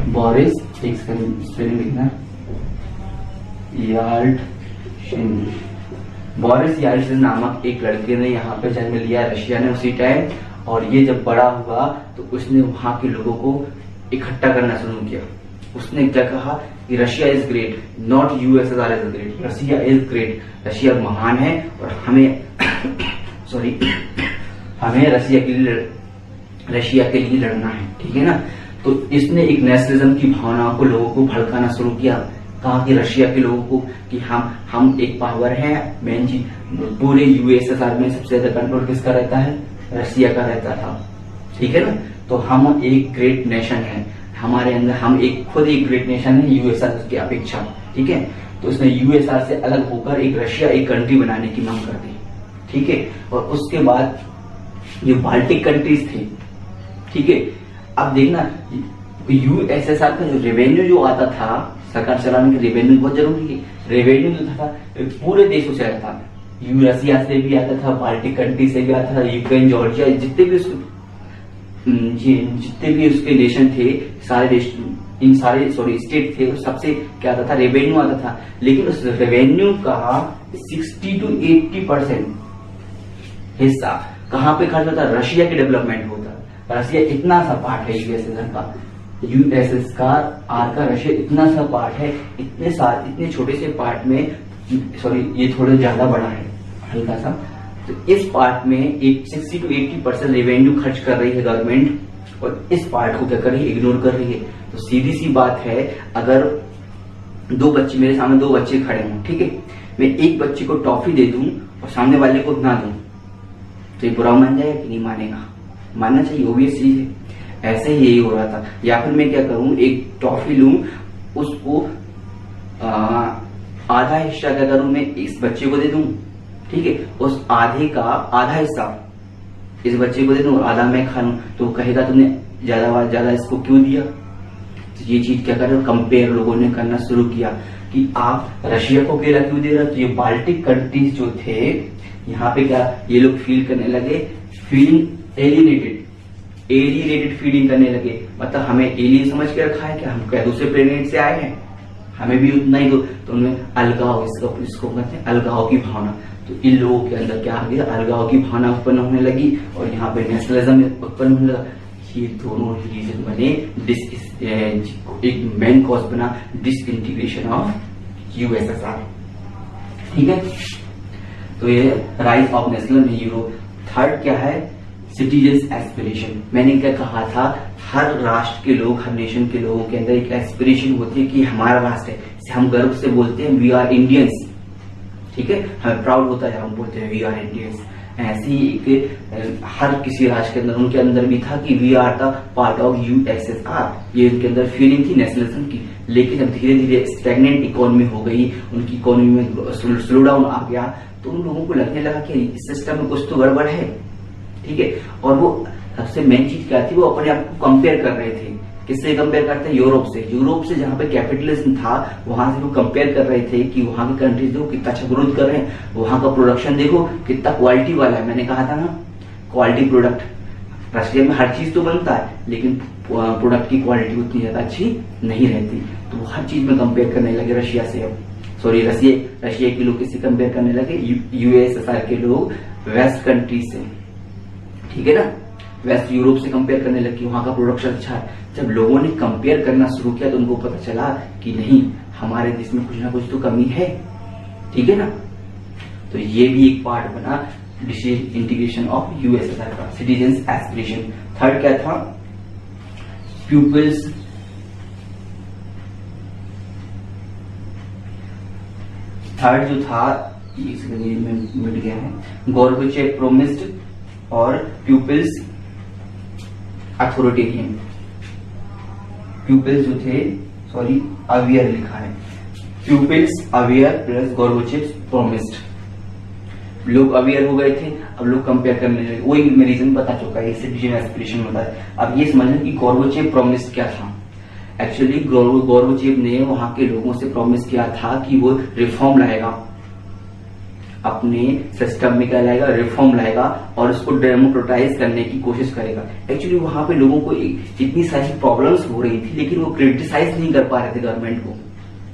बोरिस, एक स्पेलिंग लिखना, याल्टसन। बोरिस याल्टसन नामक एक लड़के ने यहाँ पे जन्म लिया रशिया ने उसी टाइम। और ये जब बड़ा हुआ तो उसने वहां के लोगों को इकट्ठा करना शुरू किया। उसने क्या कहा कि Russia is great, not USSR is great, Russia is great, Russia महान है और हमें सॉरी हमें रशिया के लिए लड़ना है, ठीक है ना। तो इसने एक नेशनलिज्म की भावना को लोगों को भड़काना शुरू किया। कहा कि रशिया के लोगों को कि हम एक पावर है, मेन चीज पूरे यूएसएसआर में सबसे ज्यादा कंट्रोल किसका रहता है? रशिया का रहता था, ठीक है ना। तो हम एक ग्रेट नेशन है, हमारे अंदर हम खुद एक ग्रेट नेशन है यूएसएसआर की अपेक्षा, ठीक है। तो उसने यूएसएसआर से अलग होकर एक रशिया, एक कंट्री बनाने की मांग कर दी, ठीक है। और उसके बाद ये बाल्टिक कंट्रीज थे, ठीक है। अब देखना यूएसएसआर का जो रेवेन्यू जो आता था सरकार चलाने के, रेवेन्यू बहुत जरूरी है। रेवेन्यू जो था पूरे देशों से आता था, रशिया से भी आता था, बाल्टिक कंट्री से भी आता था, यूक्रेन, जॉर्जिया, जितने भी उसके नेशन थे, सारे देश, इन सारे स्टेट थे, सबसे क्या आता था? रेवेन्यू आता था। लेकिन उस रेवेन्यू का 60 to 80% हिस्सा कहां पे खर्च होता? रशिया के डेवलपमेंट होता। रशिया इतना सा पार्ट है यूएसएसआर का, यूएसएसआर का रशिया इतना सा पार्ट है, इतने छोटे से पार्ट में, ये थोड़ा ज्यादा बड़ा है हल्का सा। तो इस पार्ट में एक 60 to 80% रेवेन्यू खर्च कर रही है गवर्नमेंट, और इस पार्ट को क्या कर रही है? इग्नोर कर रही है। तो सीधी सी बात है, अगर मेरे सामने दो बच्चे खड़े हों, ठीक है, मैं एक बच्चे को टॉफी दे दूं और सामने वाले को ना दूं, तो ये बुरा मान जाएगा कि नहीं मानेगा? मानना चाहिए, ओबियस चीज है। ऐसे ही यही हो रहा था। या फिर मैं क्या करूं, एक टॉफी लूं, उसको आधा हिस्सा क्या करूं, मैं इस बच्चे को दे दूं, ठीक है, उस आधे का आधा हिस्सा इस बच्चे को दे दूं, आधा मैं खा लूं, तो कहेगा तुमने ज्यादा इसको क्यों दिया? तो ये चीज क्या कर रहे हो, कंपेयर लोगों ने करना शुरू किया कि आप रशिया को केला क्यों दे रहे हो? तो ये बाल्टिक कंट्रीज जो थे, यहाँ पे क्या ये लोग फील करने लगे, फीलिंग एलिनेटेड फीलिंग करने लगे। मतलब हमें एलियन समझ के रखा है, क्या हम क्या दूसरे प्लेनेट से आए हैं, हमें भी उतना ही दो। तो उनमें अलगाव, इसको कहते हैं अलगाव की भावना। तो इन लोगों के अंदर क्या आ गया, अलगाव की भावना उत्पन्न होने लगी और यहाँ पे नेशनलिज्म उत्पन्न होने लगा। ये दोनों रीजन बने, एक मेन कॉज बना डिसइंटीग्रेशन ऑफ यूएसएसआर। ठीक है, तो ये rise of nationalism in Europe. Third क्या है, सिटीजन्स एस्पिरेशन। मैंने क्या कहा था, हर राष्ट्र के लोग, हर नेशन के लोगों के अंदर एक एस्पिरेशन होती है कि हमारा राष्ट्र है, हम गर्व से बोलते हैं वी आर इंडियंस। ठीक है, हमें प्राउड होता है, हम बोलते हैं वी आर इंडियंस। ऐसे ही हर किसी राष्ट्र के अंदर, उनके अंदर भी था कि we are the part of USSR. ये उनके अंदर फीलिंग थी नेशनलिज्म की। लेकिन जब धीरे धीरे स्टैग्नेंट इकोनॉमी हो गई, उनकी इकोनॉमी में स्लो डाउन आ गया, तो उन लोगों को लगने लगा कि इस सिस्टम में कुछ तो गड़बड़ है। ठीक है, और वो सबसे मेन चीज क्या थी, वो अपने आप को कंपेयर कर रहे थे। किससे कंपेयर करते हैं? यूरोप से। यूरोप से जहां पे कैपिटलिज्म था, वहां से वो कंपेयर कर रहे थे कि वहां की कंट्रीज देखो कितना अच्छा ग्रोथ कर रहे हैं, वहां का प्रोडक्शन देखो कितना क्वालिटी वाला है। मैंने कहा था ना, क्वालिटी प्रोडक्ट। रशिया में हर चीज तो बनता है, लेकिन प्रोडक्ट की क्वालिटी उतनी ज्यादा अच्छी नहीं रहती। तो वो हर चीज में कंपेयर करने लगे रशिया से। सॉरी, रशिया के लोग किससे कंपेयर करने लगे? यूएसएसआर के लोग वेस्ट कंट्री से। ठीक है ना, वेस्ट यूरोप से कंपेयर करने लगे, वहां का प्रोडक्शन अच्छा है। जब लोगों ने कंपेयर करना शुरू किया तो उनको पता चला कि नहीं, हमारे देश में कुछ ना कुछ तो कमी है। ठीक है ना, तो ये भी एक पार्ट बना डिसइंटीग्रेशन ऑफ यूएसएसआर का, सिटीजन्स एस्पिरेशन। थर्ड क्या था? पीपल्स थर्ड जो था, मिट गया है, गोर्बेचेव प्रोमिस्ड और पीपल्स अथॉरिटेरियन। पीपल्स जो थे, सॉरी अवेयर लिखा है, पीपल्स अवेयर प्लस गोर्बेचेव प्रोमिस्ड। लोग अवेयर हो गए थे, अब लोग कंपेयर करने लगे। वही मैं रीजन बता चुका है, सिटीजन एस्पिरेशन होता है। अब ये समझना कि गोर्बेचेव प्रोमिस्ड क्या था। एक्चुअली गोर्बेचेव ने वहां के लोगों से प्रॉमिस किया था कि वो रिफॉर्म लाएगा, अपने सिस्टम में क्या लाएगा, रिफॉर्म लाएगा और उसको डेमोक्रेटाइज करने की कोशिश करेगा। एक्चुअली वहां पे लोगों को इतनी सारी प्रॉब्लम्स हो रही थी, लेकिन वो क्रिटिसाइज नहीं कर पा रहे थे गवर्नमेंट को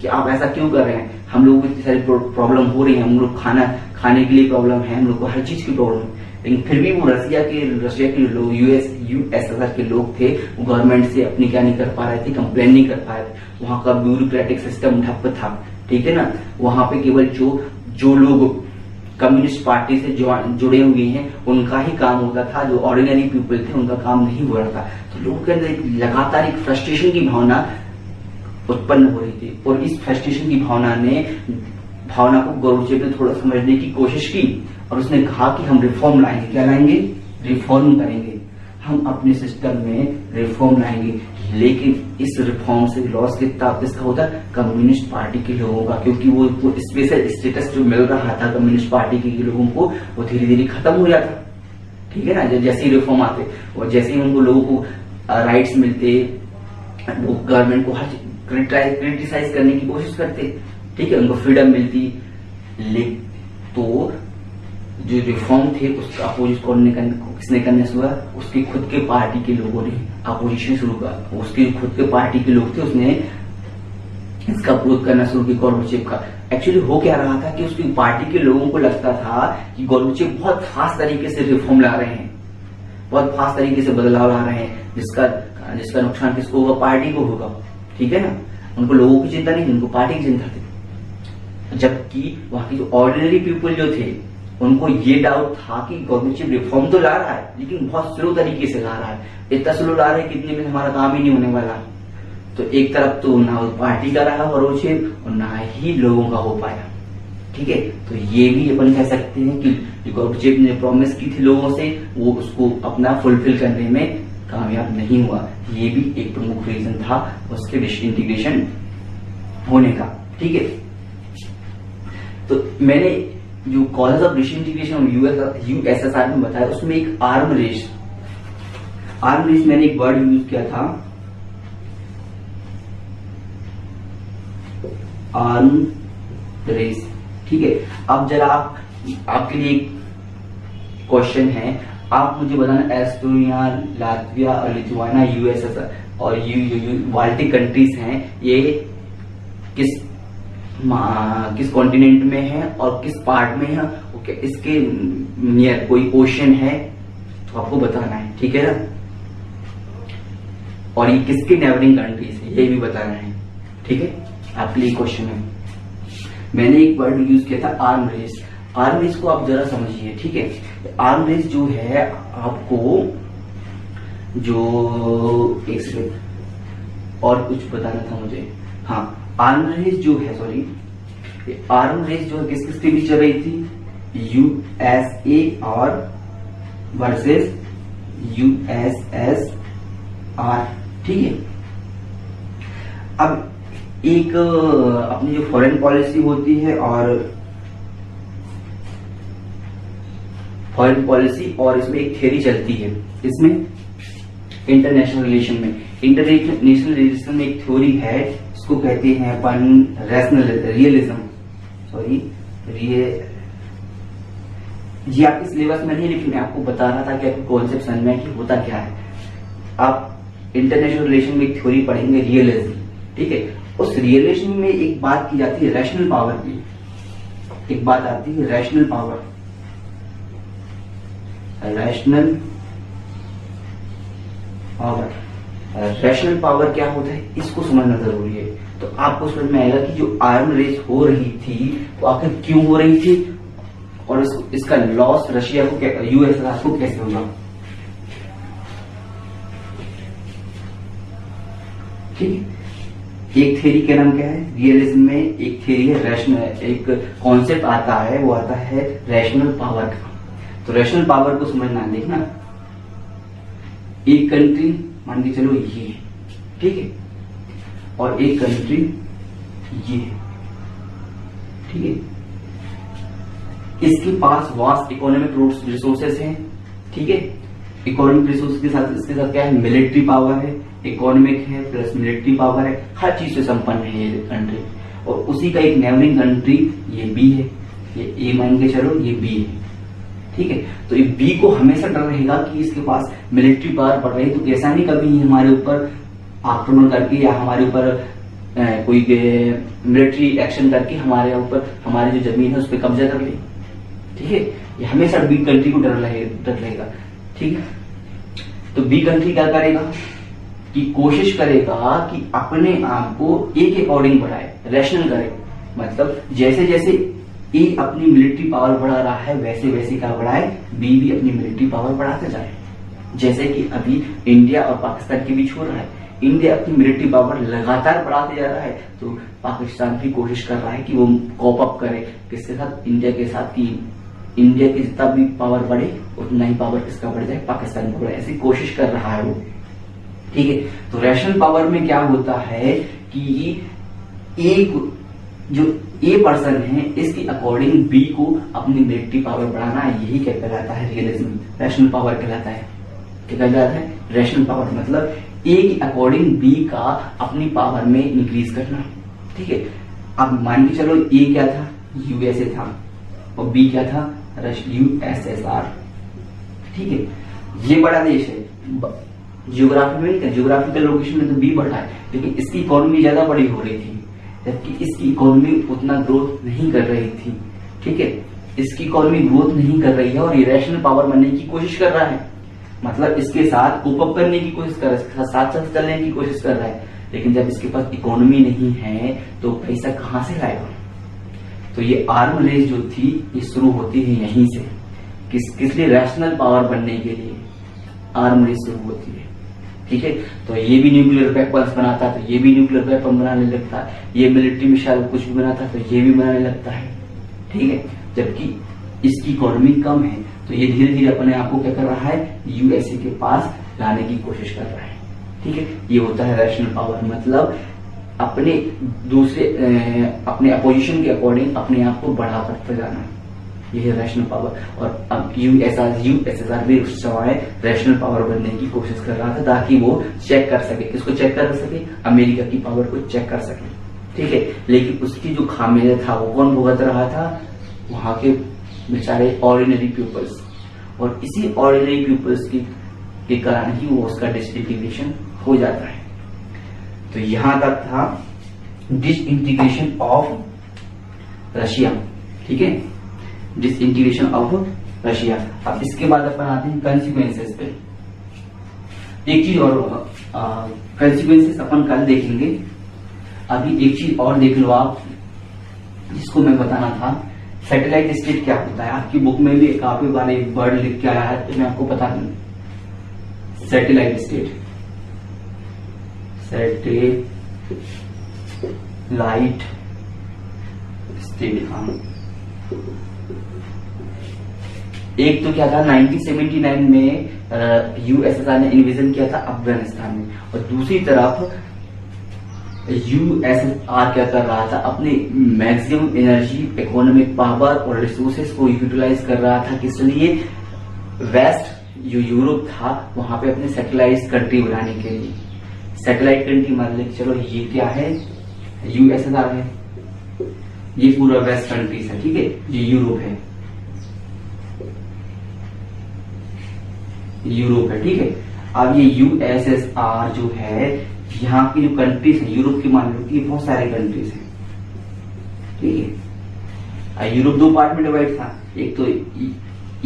कि आप ऐसा क्यों कर रहे हैं, हम लोगों को इतनी सारी प्रॉब्लम हो रही है, हम लोग खाने के लिए प्रॉब्लम है, हम लोग को हर चीज की प्रॉब्लम है। लेकिन फिर भी वो रशिया के लोग, यूएसएसआर के लोग थे, वो गवर्नमेंट से अपनी क्या नहीं कर पा रहे थे, कंप्लेन नहीं कर पा रहे थे। वहां का ब्यूरोक्रेटिक सिस्टम ठप था। ठीक है ना, वहां पे केवल जो लोग कम्युनिस्ट पार्टी से जुड़े हुए हैं उनका ही काम होता था, जो ऑर्डिनरी पीपल थे उनका काम नहीं हो रहा था। तो लोगों के अंदर लगातार एक फ्रस्ट्रेशन की भावना उत्पन्न हो रही थी, और इस फ्रस्ट्रेशन की भावना को गोर्बेचेव ने थोड़ा समझने की कोशिश की और उसने कहा कि हम रिफॉर्म लाएंगे। क्या लाएंगे? रिफॉर्म करेंगे, हम अपने सिस्टम में रिफॉर्म लाएंगे। लेकिन इस रिफॉर्म से लॉस किसका होता है? कम्युनिस्ट पार्टी के लोगों का, क्योंकि वो स्पेशल स्टेटस जो मिल रहा था कम्युनिस्ट पार्टी के लोगों को, वो धीरे धीरे खत्म हो जाता। ठीक है ना, जैसे ही रिफॉर्म आते और जैसे ही उनको लोगों को राइट्स मिलते, वो गवर्नमेंट को हर क्रिटिसाइज करने की कोशिश करते। ठीक है, उनको फ्रीडम मिलती। तो जो रिफॉर्म थे उसका अपोजिशन किसने करने शुरू, उसकी खुद के पार्टी के लोगों ने अपोजिशन शुरू किया। उसके खुद के पार्टी के लोग थे, उसने इसका विरोध करना शुरू किया गोर्बेचेव का। एक्चुअली हो क्या रहा था कि उसकी पार्टी के लोगों को लगता था कि गोर्बेचेव बहुत फास्ट तरीके से रिफॉर्म ला रहे हैं, बहुत फास्ट तरीके से बदलाव ला रहे हैं, जिसका नुकसान किसको होगा? पार्टी को होगा। ठीक है ना, उनको लोगों की चिंता नहीं थी, उनको पार्टी की चिंता थी। जबकि वहां के जो ऑर्डिनरी पीपल जो थे, उनको ये डाउट था कि गोर्बेचेव रिफॉर्म तो ला रहा है, लेकिन बहुत स्लो तरीके से ला रहा है। इतना स्लो ला रहा है कि इतने में हमारा काम ही नहीं होने वाला। तो एक तरफ तो ना पार्टी का रहा गोर्बेचेव और ना ही लोगों का हो पाया। ठीक है, तो ये भी अपन कह सकते हैं कि जो औरंगजेब ने प्रॉमिस की थी लोगों से, वो उसको अपना फुलफिल करने में कामयाब नहीं हुआ। ये भी एक प्रमुख रीजन था उसके डिसइंटीग्रेशन होने का। ठीक है, तो मैंने जो कॉजेज ऑफ डिसइंटीग्रेशन यूएसएसआर में बताया, उसमें एक आर्म रेस मैंने एक वर्ड यूज किया था, आर्म रेस। ठीक है, अब जरा आपके लिए क्वेश्चन है, आप मुझे बताना एस्टोनिया, लातविया और लिथुआनिया यूएसएसआर और बाल्टिक कंट्रीज हैं, ये किस कॉन्टिनेंट में है और किस पार्ट में है। ओके, इसके नियर कोई ओशन है तो आपको बताना है। ठीक है ना, और ये किसके नेबरिंग कंट्रीज है ये भी बताना है। ठीक है, आपके लिए क्वेश्चन है। मैंने एक वर्ड यूज किया था आर्म रेस। आर्म रेस को आप जरा समझिए। ठीक है, आर्म रेस जो है आपको जो एक सेकंड और कुछ बताना था मुझे। हाँ, आर्म रेस जो है, आर्म रेस जो है किस किस के बीच चल रही थी, यूएसए और वर्सेस यूएसएसआर। ठीक है, अब एक अपनी जो फॉरेन पॉलिसी होती है और फॉरेन पॉलिसी और इसमें एक थ्योरी चलती है, इसमें इंटरनेशनल रिलेशन में एक थ्योरी है, इसको कहते हैं अपन रियलिज्म। जी आपके सिलेबस में नहीं, लेकिन मैं आपको बता रहा था कि आपको कॉन्सेप्ट समझ में कि होता क्या है। आप इंटरनेशनल रिलेशन में एक थ्योरी पढ़ेंगे, रियलिज्म। ठीक है, उस रियलिज्म में एक बात की जाती है रैशनल पावर की, एक बात आती है रैशनल पावर। रैशनल पावर क्या होता है, इसको समझना जरूरी है। तो आपको समझ में आएगा कि जो आर्म रेस हो रही थी तो आखिर क्यों हो रही थी और इसका लॉस रशिया को, यूएसएसआर को कैसे होगा। ठीक है, एक थ्योरी का नाम क्या है, रियलिज्म में एक थ्योरी है रैशनल, एक कॉन्सेप्ट आता है, वो आता है रैशनल पावर का। तो रैशनल पावर को समझना, देखना एक कंट्री मान के चलो ये है, ठीक है, और एक कंट्री ये है, ठीक है, इसके पास वास्ट इकोनॉमिक रिसोर्सेस हैं। ठीक है, इकोनॉमिक रिसोर्स के साथ इसके साथ क्या है, मिलिट्री पावर है, इकोनॉमिक है प्लस मिलिट्री पावर है, हर चीज से संपन्न है ये कंट्री। और उसी का एक नेबरिंग कंट्री ये बी है, ये ए मान के चलो ये बी है। ठीक है, तो ये बी को हमेशा डर रहेगा कि इसके पास मिलिट्री पावर बढ़ रही है, तो कैसा नहीं कभी हमारे ऊपर आक्रमण करके या हमारे ऊपर कोई मिलिट्री एक्शन करके हमारे ऊपर हमारी जो जमीन है उस पर कब्जा कर ले। ठीक है, ये हमेशा बी कंट्री को डर रहेगा। ठीक है, तो बी कंट्री क्या करेगा कि कोशिश करेगा कि अपने आप को ए के अकॉर्डिंग बढ़ाए, रैशनल करे। मतलब जैसे जैसे ए अपनी मिलिट्री पावर बढ़ा रहा है वैसे वैसे क्या बढ़ाए, बी भी अपनी मिलिट्री पावर बढ़ाते जाए। जैसे कि अभी इंडिया और पाकिस्तान के बीच हो रहा है, इंडिया अपनी मिलिट्री पावर लगातार बढ़ाते जा रहा है, तो पाकिस्तान भी कोशिश कर रहा है कि वो कॉप अप करे किसके साथ, इंडिया के साथ, कि इंडिया की जितना भी पावर बढ़े उतना ही पावर किसका बढ़ जाए, पाकिस्तान का बढ़े, ऐसी कोशिश कर रहा है वो। ठीक है, तो रैशनल पावर में क्या होता है कि एक जो ए पर्सन है इसके अकॉर्डिंग बी को अपनी मिलिट्री पावर बढ़ाना, यही क्या कहलाता है, रियलिज्म, रैशनल पावर कहलाता है। क्या कहलाता है, रैशनल पावर। मतलब ए के अकॉर्डिंग बी का अपनी पावर में इंक्रीज करना। ठीक है, अब मान के चलो ए क्या था, यूएसए था, और बी क्या था, यूएसएसआर। ठीक है, ये बड़ा देश है, जियोग्राफी में नहीं, जियोग्राफिकल लोकेशन में तो बी बढ़ा है, लेकिन इसकी इकोनॉमी ज्यादा बड़ी हो रही थी, जबकि इसकी इकोनॉमी उतना ग्रोथ नहीं कर रही थी। ठीक है, इसकी इकोनॉमी ग्रोथ नहीं कर रही है और ये रैशनल पावर बनने की कोशिश कर रहा है। मतलब इसके साथ कोप अप करने की कोशिश कर रहा है, इसके साथ साथ चलने की कोशिश कर रहा है, लेकिन जब इसके पास इकोनॉमी नहीं है तो पैसा कहां से लाएगा। तो ये आर्म रेस जो थी ये शुरू होती है यहीं से, किस लिए, रैशनल पावर बनने के लिए आर्म रेस शुरू होती है। ठीक है, तो ये भी न्यूक्लियर वेपन्स बनाता है तो ये भी न्यूक्लियर वेपन बनाने लगता है, ये मिलिट्री में शायद कुछ भी बनाता है तो ये भी बनाने लगता है। ठीक है, जबकि इसकी इकोनॉमी कम है, तो ये धीरे धीरे अपने आप को क्या कर रहा है, यूएसए के पास लाने की कोशिश कर रहा है। ठीक है, ये होता है रैशनल पावर, मतलब अपने अपने अपोजिशन के अकॉर्डिंग अपने आप को बढ़ा करते जाना, ये है रैशनल पावर। और अब यूएसएसआर भी उस समय रैशनल पावर बनने की कोशिश कर रहा था, ताकि वो चेक कर सके, किसको चेक कर सके, अमेरिका की पावर को चेक कर सके। ठीक है, लेकिन उसकी जो खामियाजा था वो कौन भुगत रहा था, वहां के बेचारे ऑर्डिनरी पीपल्स, और इसी ऑर्डिनरी पीपल्स के कारण ही वो उसका डिसइंटीग्रेशन हो जाता है। तो यहां तक था डिसइंटीग्रेशन ऑफ रशिया। ठीक है, डिसइंटीग्रेशन ऑफ रशिया। अब इसके बाद अपन आते हैं कंसिक्वेंसेस पे। एक चीज और, कंसिक्वेंसेस अपन कल देखेंगे, अभी एक चीज और देख लो आप, जिसको मैं बताना था, सैटेलाइट स्टेट क्या होता है। आपकी बुक में भी काफी बार एक वर्ड लिख के आया है, तो मैं आपको बता दूं, सैटेलाइट स्टेट, सैटेलाइट स्टेट। हाँ, एक तो क्या था 1979 में यूएसएसआर ने इन्वेजन किया था अफगानिस्तान में, और दूसरी तरफ यूएसएसआर क्या कर रहा था, अपने मैक्सिमम एनर्जी, इकोनॉमिक पावर और रिसोर्सेस को यूटिलाइज कर रहा था, किस लिए, वेस्ट जो यूरोप था वहां पे अपने सैटेलाइट कंट्री बनाने के लिए। सैटेलाइट कंट्री मान लीजिए, चलो ये क्या है, यूएसएसआर है, ये पूरा वेस्ट कंट्रीज है, ठीक है, ये यूरोप है, यूरोप है, ठीक है। अब ये यूएसएसआर जो है, यहाँ की जो कंट्रीज है यूरोप की, मान लो कि बहुत सारे कंट्रीज हैं, ठीक है। यूरोप दो पार्ट में डिवाइड था, एक तो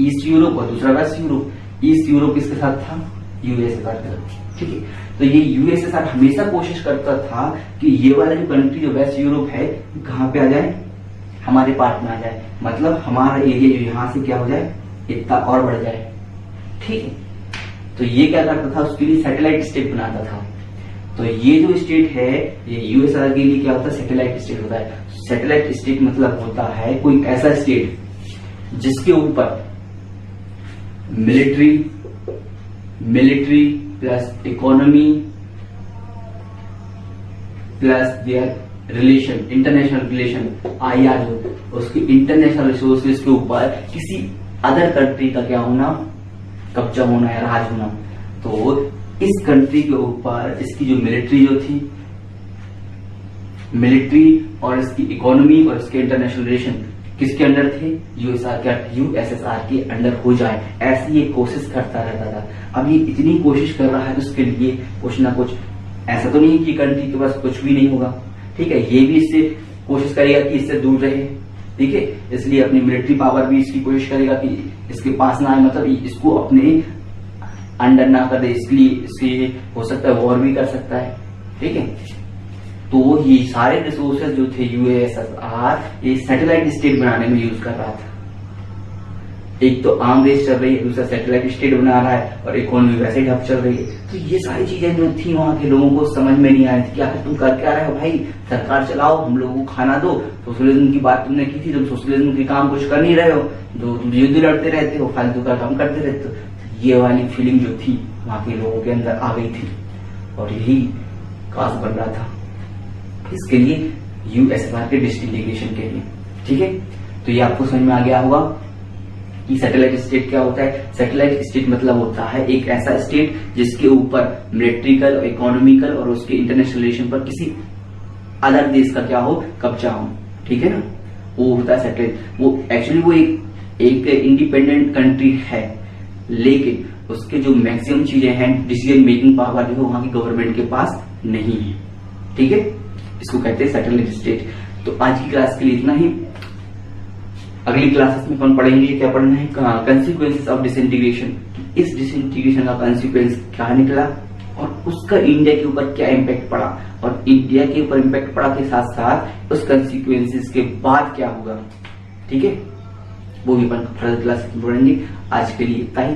ईस्ट यूरोप और दूसरा वेस्ट यूरोप। ईस्ट यूरोप किसके साथ था, यूएसएसआर के साथ, ठीक है। तो ये यूएसएसआर हमेशा कोशिश करता था कि ये वाला जो कंट्री जो वेस्ट यूरोप है कहाँ पे आ जाए, हमारे पार्ट में आ जाए, मतलब हमारा एरिया जो यहाँ से क्या हो जाए, इतना और बढ़ जाए, ठीक है। तो ये क्या करता था, उसके लिए सैटेलाइट स्टेट बनाता था। तो ये जो स्टेट है, ये यूएसएसआर के लिए क्या होता है, सैटेलाइट स्टेट होता है। सैटेलाइट स्टेट मतलब होता है कोई ऐसा स्टेट जिसके ऊपर military plus economy plus there relation, international relation, IR हो, उसके इंटरनेशनल रिसोर्सेज के ऊपर किसी अदर कंट्री का क्या होना, कब्जा होना या राज होना। तो इस कंट्री के ऊपर इसकी जो मिलिट्री जो थी, मिलिट्री और इसकी इकोनॉमी और इसके इंटरनेशनल रिलेशन किसके अंडर थे, यूएसएसआर के अंडर हो जाए, ऐसी ये कोशिश करता रहता था। अब ये इतनी कोशिश कर रहा है तो उसके लिए कुछ ना कुछ, ऐसा तो नहीं कि कंट्री के पास कुछ भी नहीं होगा, ठीक है, ये भी इससे कोशिश करेगा कि इससे दूर रहे, ठीक है। इसलिए अपनी मिलिट्री पावर भी इसकी कोशिश करेगा कि इसके पास ना आए, मतलब इसको अपने अंडर ना कर दे, इसलिए इससे हो सकता है वॉर भी कर सकता है, ठीक है। तो ये सारे रिसोर्सेज जो थे यूएसएसआर ये सैटेलाइट स्टेट बनाने में यूज कर रहा था। एक तो आर्म रेस चल रही है, दूसरा सैटेलाइट स्टेट बना रहा है, और इकोनॉमी वैसे ही ठप चल रही है। तो ये सारी चीजें जो थी वहां के लोगों को समझ में नहीं आ रही थी, क्या तुम कर क्या रहे हो भाई, सरकार चलाओ, हम लोगों को खाना दो, सोशलिज्म की बात तुमने की थी, तुम सोशलिज्म के काम कुछ कर नहीं रहे हो, जो तुम युद्ध लड़ते रहते हो, फालतू का काम करते रहते हो। ये वाली फीलिंग जो थी वहां के लोगों के अंदर आ गई थी, और यही काज बन रहा था इसके लिए, यूएसएसआर के डिसइंटीग्रेशन के लिए, ठीक है। तो ये आपको समझ में आ गया होगा कि सैटेलाइट स्टेट क्या होता है। सैटेलाइट स्टेट मतलब होता है एक ऐसा स्टेट जिसके ऊपर मिलिट्रिकल, इकोनॉमिकल और उसके इंटरनेशनल रिलेशन पर किसी अदर देश का क्या हो, कब्जा हो, ठीक है ना, वो होता है सैटेलाइट। वो एक्चुअली वो एक इंडिपेंडेंट कंट्री है, लेकिन उसके जो मैक्सिमम चीजें हैं, डिसीजन मेकिंग पावर जो है वहां की गवर्नमेंट के पास नहीं है, ठीक है। इसको कहते हैं सैटेलाइट स्टेट। तो आज की क्लास के लिए इतना ही। अगली क्लासेस में अपन पढ़ेंगे क्या पढ़ना है, कंसिक्वेंसेस ऑफ डिसइंटीग्रेशन, इस डिसइंटीग्रेशन का कंसिक्वेंस क्या निकला और उसका इंडिया के ऊपर क्या इम्पैक्ट पड़ा, और इंडिया के ऊपर इम्पैक्ट पड़ा के साथ साथ उस कंसिक्वेंसेस के बाद क्या होगा, ठीक है, वो भी अपन फर्दर क्लास में पढ़ेंगे। आज के लिए इतना ही।